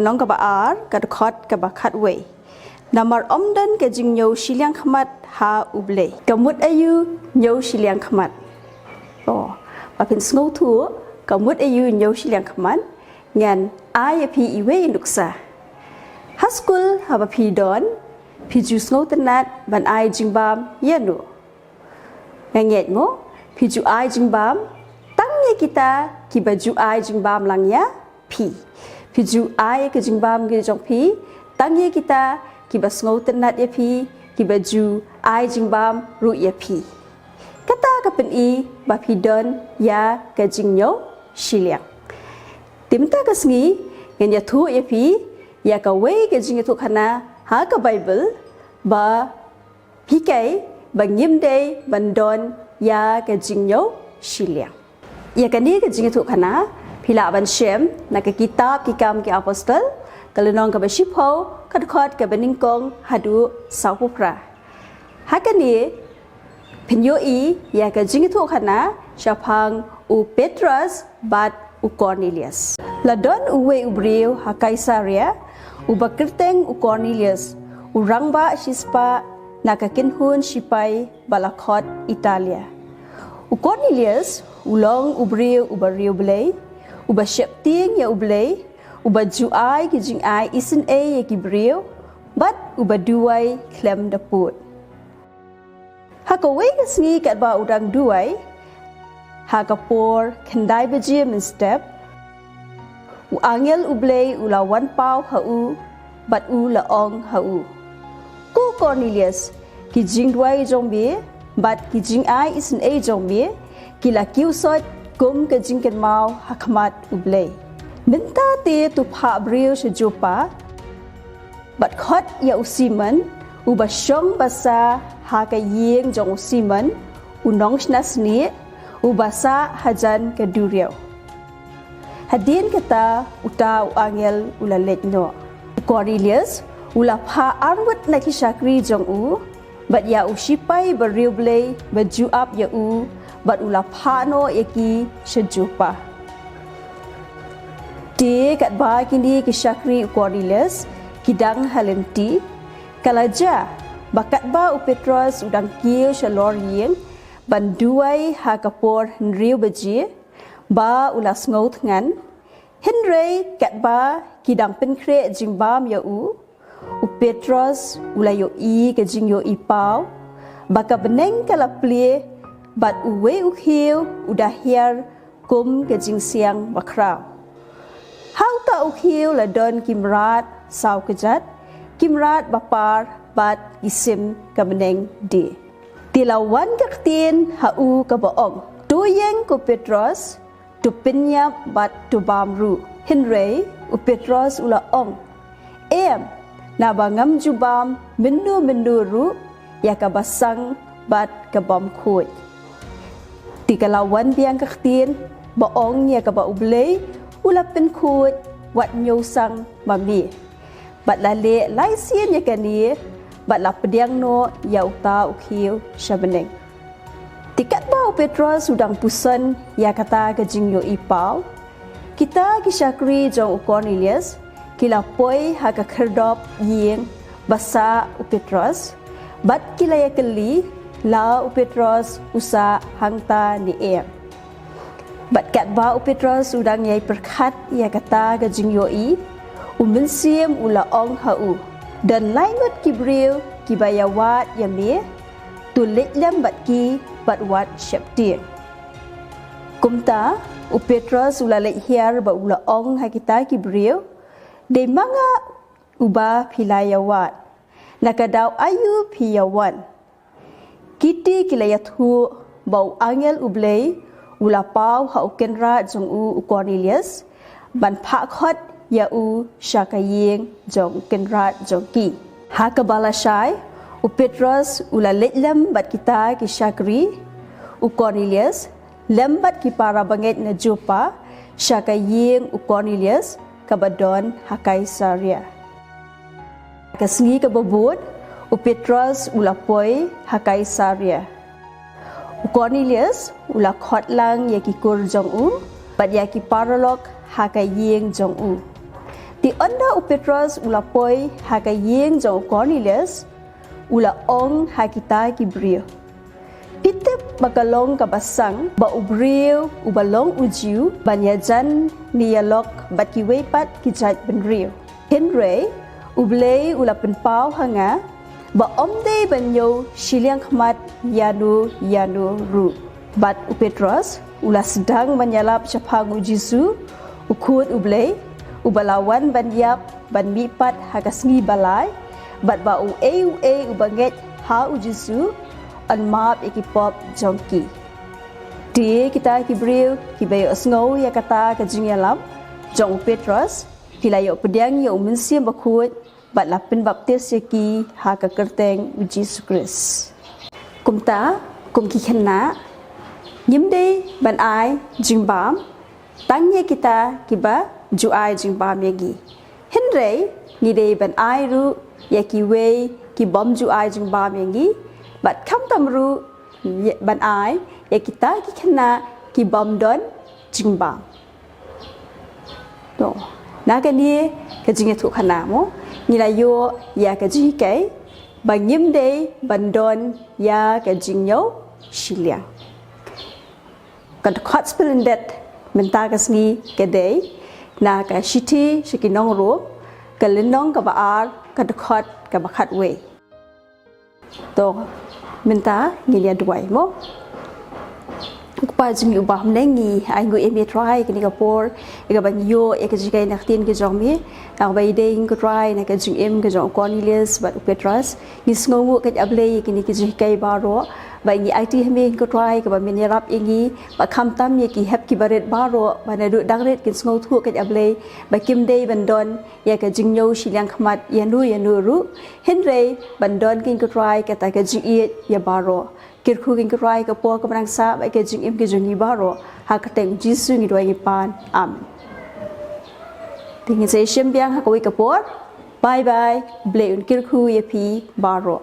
nong ka baar ka khot ka bakhat we namar omdan ka jing nyo shiliang khmat ha uble kamut ayu nyo shiliang khmat papin sngo thu kamut ayu nyo shiliang khmat ngan ai pi iwe nuksa haskul haba pi don pi ju sngo tanat ban ai jing bam yenu nganget ngo pi ju ai jing bam tangye kita ki baju ai jing bam lang ya pi ju ai ke jing bam ge jong pi tangye kita ki basngau tenat ya pi ki baju ai jing bam ru ya pi kata ka pen i ba pi don ya ka jing nyo shiliang timta ka sngi ngen ya thu ya pi ya ka we ka jing thu khana ha ka Baibl ba pi kai ba ngim de ban don ya ka jing nyo shiliang ya ka ni ka jing thu khana pila ban shem na ka kitab ki kam ki apostol kalau nong ka bashipho khot ka beningkong hadu saupupra hakani pinyo i ya ka jingithu khana shapang u Petrus bat u Cornelius ladon uwe ubriu ha Kaisaria u bakirteng u Cornelius u rangba shispa nakakinhun shipai balakot Italia u Cornelius ulong ubriu ubariu blay uba shepting ya ublay uba juai ki jing ai isin ye ki brio bat uba duai klem daput hakawai ka sngi kat ba udang duai hakapor kendai beji min step u angel ublay ulawan pau hau bat u laong hau ku Cornelius ki jing duai jongbe bat ki jing ai isin jongbe ki la kiu sot kum ke jing ken mau hakmat ublay minta te tu pha brio sejupa bat khot ya usiman uba shong basa ha ka yeng jong usiman unong snasni ubasa hajan ke duriau hadin kata uta angel ulalet no Cornelius ula pha arwat na ki shakri jong u bat ya usipai brio blay baju up ya u bat ula pha no yaki sejupa Di kat ba kini ki syakri Cornelius kidang halenti kalaja bakat ba u Petrus udang kiu shalor yeng banduai ha kapor nriu beji ba ulas ngaut ngan henry kat ba kidang penkre jingbam ya u Petrus ulayo i ke jing yo i pau baka beneng kala plie bat uwe u hiu udah hiar kum ke jing siang bakrau Hau ta ukhiu la don kimrat sau kejat kimrat bapar bat isim kameneng di tilawan kaktin hau ka boong tuyeng ku Petrus tu pinyap bat tu bamru henry u Petrus ula ong na bangam jubam mendu ru ya ka basang bat ka bom khoi tikalawan biang kaktin boong ya ka ba ublay ulap pen khut wat nyosang mami bat lale lai sien ya kani bat la pediang no ya uta ukhiu shabeneng tikat bau Petrus udang pusan ya kata ke jing yo ipau kita ki syakri jong Cornelius kila poi ha ka kherdop yeng basa u Petrus bat kila ya keli la u Petrus usa hangta ni Bat kat ba u Petrus udang yai perkat ya kata ke jing yoi umensim ula ong hau dan lainut kibril kibayawat yame tu letlem bat ki bat wat syaptir kumta u Petrus ula lek hiar ba ula ong ha kita kibril de manga uba pilayawat nakadaw ayu piyawan kiti kilayathu bau angel ublay ula pau ha ukenra jong u Cornelius ban pha khot ya u shakayeng jong kenra jong ki ha kabala shai u Petrus ula letlem bat kita ki shakri u Cornelius lembat ki para banget na Jopa shakayeng u Cornelius kabadon ha Kaisaria kasngi kababot u Petrus ula poi ha Kaisaria Cornelius ula khot lang ya ki kur jong u bat ya ki paralok ha ka yeng jong u Ti anda u Petrus ula poi haga yeng jong Cornelius ula ong hakita ki brio. Pitep bakalong kabasang ba ubrio ubalong ujiu banyajan niyalok bat ki weipat ki jat benrio. Henry ublei ula penpau hanga ba omde banyo shiliang khmat yanu ru. Bat u Petrus ula sedang menyalap capangu Jisu ukut ublei ubalawan banyap ban mipat hagasngi balai bat ba u ubanget ha u Jisu an map ikipop jongki. Dia kita kibriu kibayo asngau ya kata kajingalam jong Petrus kilayo pediang ya umensiam bakut bat lapin baptis yaki ha ka kerteng u Jesus Christ. Kumta kum ki Khynnah nyimde ban ai jingbam tangye kita kiba ju ai jingbam yagi. Henry ngide ban ai ru yaki we ki bom ju ai jingbam yagi bat kam tamru ban ai ya kita ki Khynnah ki bom don jingbam. To naga ni ka jinge thu Khynnah mo nilayo ya ka ji kai bang nyimde ban don ya ka jingyo shiliang. Kan khot splendid menta kasngi kedai na ka shiti shikinong ro ka lenong ka baar ka khot ka bakhat we to menta ngilia duai mo pa jing yu bam nengi ai ngu emi try kini ka por e ka ban yo e ka jikai naktin ke jongmi ka bai ding ko try na ka jing em ka jong Cornelius bat Petrus ni sngongu ka able kini ki jikai baro bai ni IT hme ko try ka ba meni rap ingi ba kham tam ye ki hep ki baret baro ba na du dangret kin sngo thu ka able ba kim dei bandon ya ka jing yo shiliang khmat yanu ru Henry bandon kin ko try ka ta ka jing ye ya baro kirku kin ko try ka po ka brang sa ba ka jing em ki jing ni baro ha ka teng jisu ngi doi pan am ting se shem biang ha ko ka por bye bye ble un kirku ye pi baro